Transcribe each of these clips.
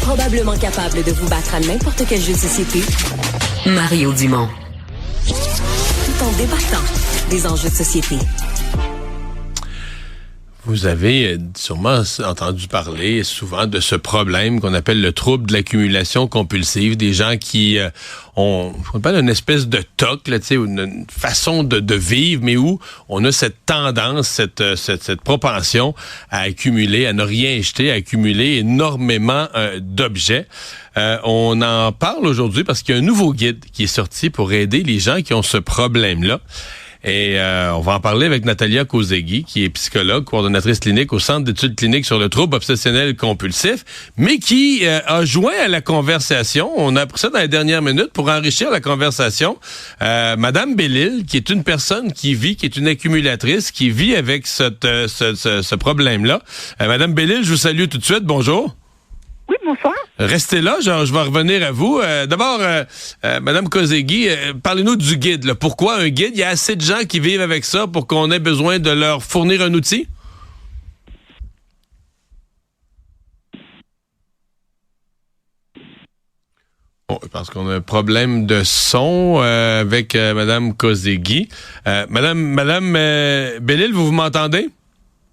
Probablement capable de vous battre à n'importe quel jeu de société, Mario Dumont. Tout en débattant des enjeux de société. Vous avez sûrement entendu parler souvent de ce problème qu'on appelle le trouble de l'accumulation compulsive, des gens qui ont, on appelle une espèce de toc, là, une façon de vivre, mais où on a cette tendance, cette propension à accumuler, à ne rien jeter, à accumuler énormément d'objets. On en parle aujourd'hui parce qu'il y a un nouveau guide qui est sorti pour aider les gens qui ont ce problème-là. Et on va en parler avec Natalia Kozegui, qui est psychologue, coordonnatrice clinique au Centre d'études cliniques sur le trouble obsessionnel compulsif, mais qui a joint à la conversation. On a appris ça dans les dernières minutes pour enrichir la conversation. Madame Bellil, qui est une personne qui est une accumulatrice, qui vit avec ce problème-là. Madame Bellil, je vous salue tout de suite. Bonjour. Oui, bonsoir. Restez là, je vais revenir à vous. D'abord, Madame Kozegui, parlez-nous du guide. Là. Pourquoi un guide? Il y a assez de gens qui vivent avec ça pour qu'on ait besoin de leur fournir un outil? Bon, parce qu'on a un problème de son avec Madame Kozegui. Madame Bellil, vous m'entendez?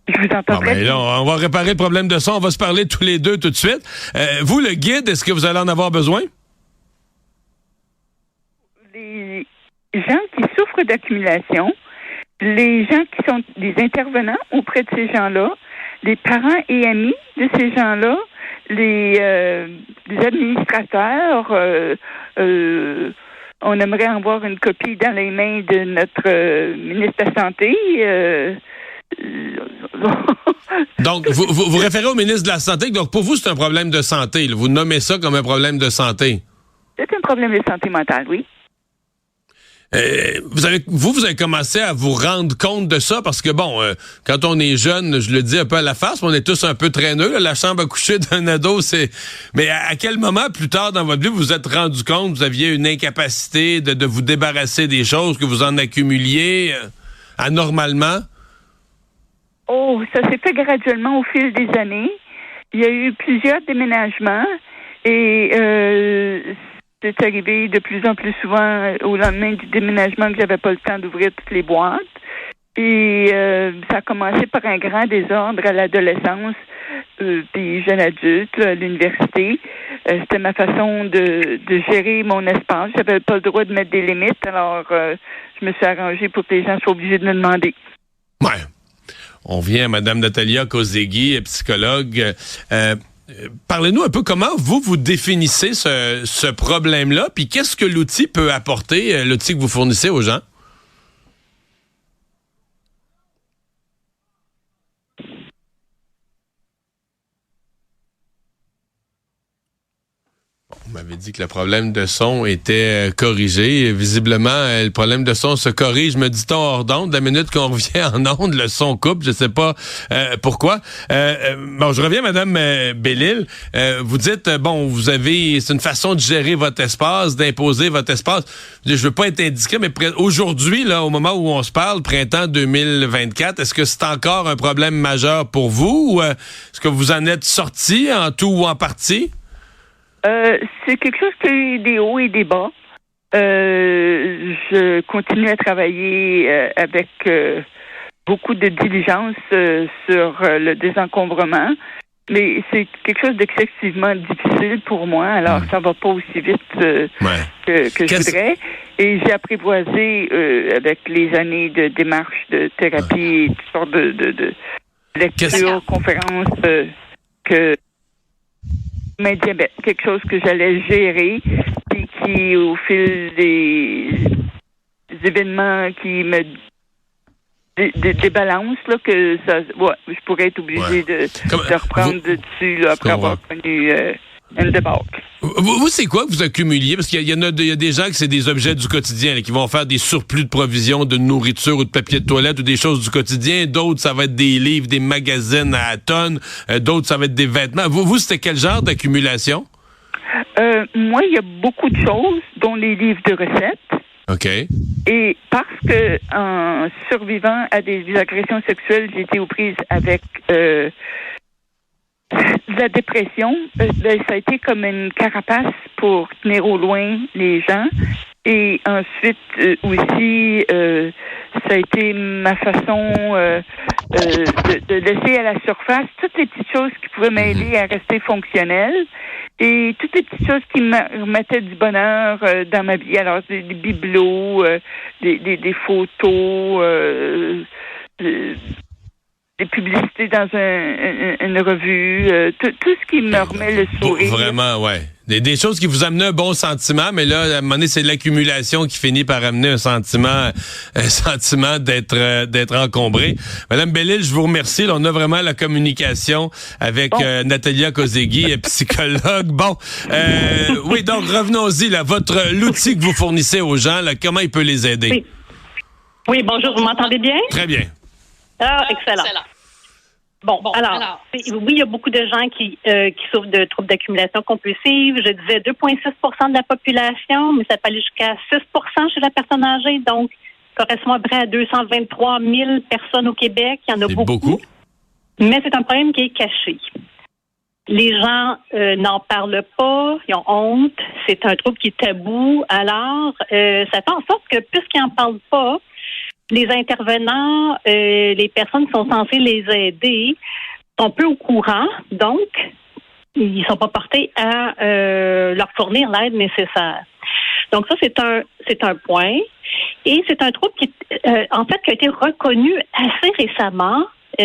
Je vous entends très bien. Là, on va réparer le problème de son. On va se parler tous les deux tout de suite. Vous, le guide, est-ce que vous allez en avoir besoin? Les gens qui souffrent d'accumulation, les gens qui sont des intervenants auprès de ces gens-là, les parents et amis de ces gens-là, les administrateurs, on aimerait en voir une copie dans les mains de notre ministre de la Santé. Donc, vous référez au ministre de la Santé. Donc, pour vous, c'est un problème de santé. Là. Vous nommez ça comme un problème de santé. C'est un problème de santé mentale, oui. Vous avez commencé à vous rendre compte de ça parce que, quand on est jeune, je le dis un peu à la face, on est tous un peu traîneux. Là, la chambre à coucher d'un ado, c'est... Mais à quel moment, plus tard dans votre vie, vous vous êtes rendu compte que vous aviez une incapacité de vous débarrasser des choses, que vous en accumuliez anormalement? Oh, ça s'est fait graduellement au fil des années. Il y a eu plusieurs déménagements et c'est arrivé de plus en plus souvent au lendemain du déménagement que j'avais pas le temps d'ouvrir toutes les boîtes. Et ça a commencé par un grand désordre à l'adolescence, puis jeune adulte, à l'université. C'était ma façon de gérer mon espace. J'avais pas le droit de mettre des limites, alors je me suis arrangée pour que les gens soient obligés de me demander. Ouais. On vient à Mme Natalia Kozegui, psychologue. Parlez-nous un peu comment vous définissez ce problème-là, puis qu'est-ce que l'outil peut apporter, l'outil que vous fournissez aux gens? Vous m'avez dit que le problème de son était corrigé. Visiblement, le problème de son se corrige, me dit-on, hors d'onde. La minute qu'on revient en onde, le son coupe. Je sais pas pourquoi. Je reviens, Madame Bellil. Vous dites, c'est une façon de gérer votre espace, d'imposer votre espace. Je veux pas être indiscret, mais aujourd'hui, là, au moment où on se parle, printemps 2024, est-ce que c'est encore un problème majeur pour vous ou est-ce que vous en êtes sorti en tout ou en partie? C'est quelque chose qui a eu des hauts et des bas. Je continue à travailler avec beaucoup de diligence sur le désencombrement, mais c'est quelque chose d'excessivement difficile pour moi, alors ça va pas aussi vite que je voudrais. Et j'ai apprivoisé avec les années de démarches de thérapie, toutes sortes de lectures, conférences que mais diabète, quelque chose que j'allais gérer et qui, au fil des événements qui me débalancent, là, que ça, je pourrais être obligée de reprendre dessus là, après avoir connu une débâcle. Vous, c'est quoi que vous accumuliez? Parce qu'il y a des gens que c'est des objets du quotidien, là, qui vont faire des surplus de provisions, de nourriture ou de papier de toilette ou des choses du quotidien. D'autres, ça va être des livres, des magazines à tonnes. D'autres, ça va être des vêtements. Vous, c'était quel genre d'accumulation? Moi, il y a beaucoup de choses, dont les livres de recettes. OK. Et parce que, en survivant à des agressions sexuelles, j'ai été aux prises avec de la dépression, ça a été comme une carapace pour tenir au loin les gens. Et ensuite aussi, ça a été ma façon de laisser à la surface toutes les petites choses qui pouvaient m'aider à rester fonctionnelle et toutes les petites choses qui me remettaient du bonheur dans ma vie. Alors, des bibelots, des photos, des publicités dans une revue, tout ce qui me remet le sourire. Vraiment, ouais. Des choses qui vous amenaient un bon sentiment, mais là, à un moment donné, c'est l'accumulation qui finit par amener un sentiment d'être encombré. Madame Bellil, je vous remercie. Là, on a vraiment la communication avec Natalia Kozegui, psychologue. Bon, oui, donc revenons-y. Là, l'outil que vous fournissez aux gens, là, comment il peut les aider? Oui, bonjour, vous m'entendez bien? Très bien. Ah, excellent. Bon, alors, oui, il y a beaucoup de gens qui souffrent de troubles d'accumulation compulsive. Je disais 2,6% de la population, mais ça peut aller jusqu'à 6% chez la personne âgée. Donc, ça correspond à peu près à 223 000 personnes au Québec. Il y en a beaucoup. Mais c'est un problème qui est caché. Les gens n'en parlent pas, ils ont honte. C'est un trouble qui est tabou. Alors, ça fait en sorte que puisqu'ils n'en parlent pas, les intervenants, les personnes qui sont censées les aider sont peu au courant, donc ils ne sont pas portés à leur fournir l'aide nécessaire. Donc ça, c'est un point. Et c'est un trouble qui a été reconnu assez récemment. En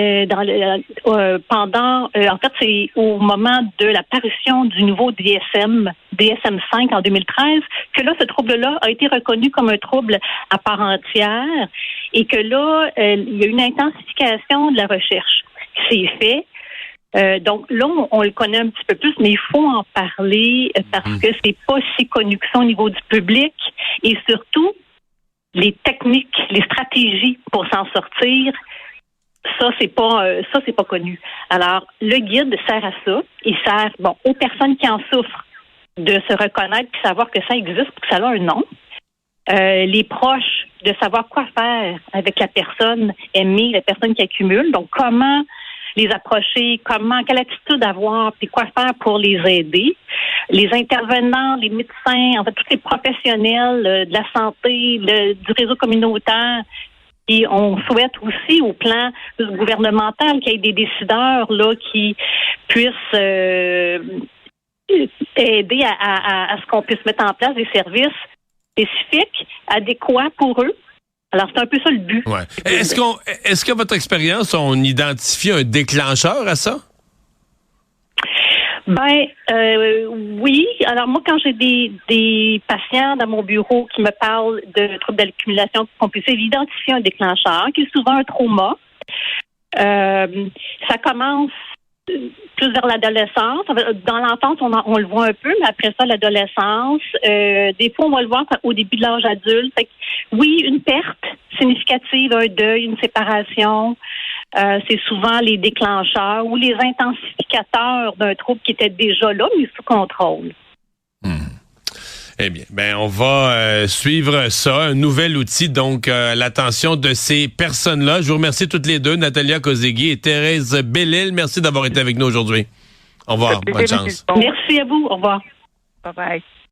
fait, c'est au moment de la parution du nouveau DSM-5 en 2013, que là, ce trouble-là a été reconnu comme un trouble à part entière et que là, il y a une intensification de la recherche qui s'est fait. Donc là, on le connaît un petit peu plus, mais il faut en parler parce que c'est pas si connu que ça au niveau du public et surtout, les techniques, les stratégies pour s'en sortir, ça c'est pas connu. Alors le guide sert à ça. Il sert aux personnes qui en souffrent de se reconnaître puis savoir que ça existe, que ça a un nom. Les proches de savoir quoi faire avec la personne aimée, la personne qui accumule. Donc comment les approcher, quelle attitude avoir, puis quoi faire pour les aider. Les intervenants, les médecins, en fait tous les professionnels de la santé, du réseau communautaire. Et on souhaite aussi, au plan gouvernemental, qu'il y ait des décideurs là qui puissent aider à ce qu'on puisse mettre en place des services spécifiques, adéquats pour eux. Alors, c'est un peu ça le but. Ouais. Est-ce qu'à votre expérience, on identifie un déclencheur à ça? Oui. Alors moi, quand j'ai des patients dans mon bureau qui me parlent de troubles d'accumulation compulsive, j'identifie un déclencheur qui est souvent un trauma. Ça commence plus vers l'adolescence. Dans l'enfance, on le voit un peu, mais après ça, l'adolescence. Des fois, on va le voir au début de l'âge adulte. Fait que, oui, une perte significative, un deuil, une séparation. C'est souvent les déclencheurs ou les intensificateurs d'un trouble qui était déjà là, mais sous contrôle. Eh bien, on va suivre ça, un nouvel outil, donc l'attention de ces personnes-là. Je vous remercie toutes les deux, Natalia Kozegui et Thérèse Bellil. Merci d'avoir été avec nous aujourd'hui. Au revoir, bonne chance. Merci à vous, au revoir. Bye bye.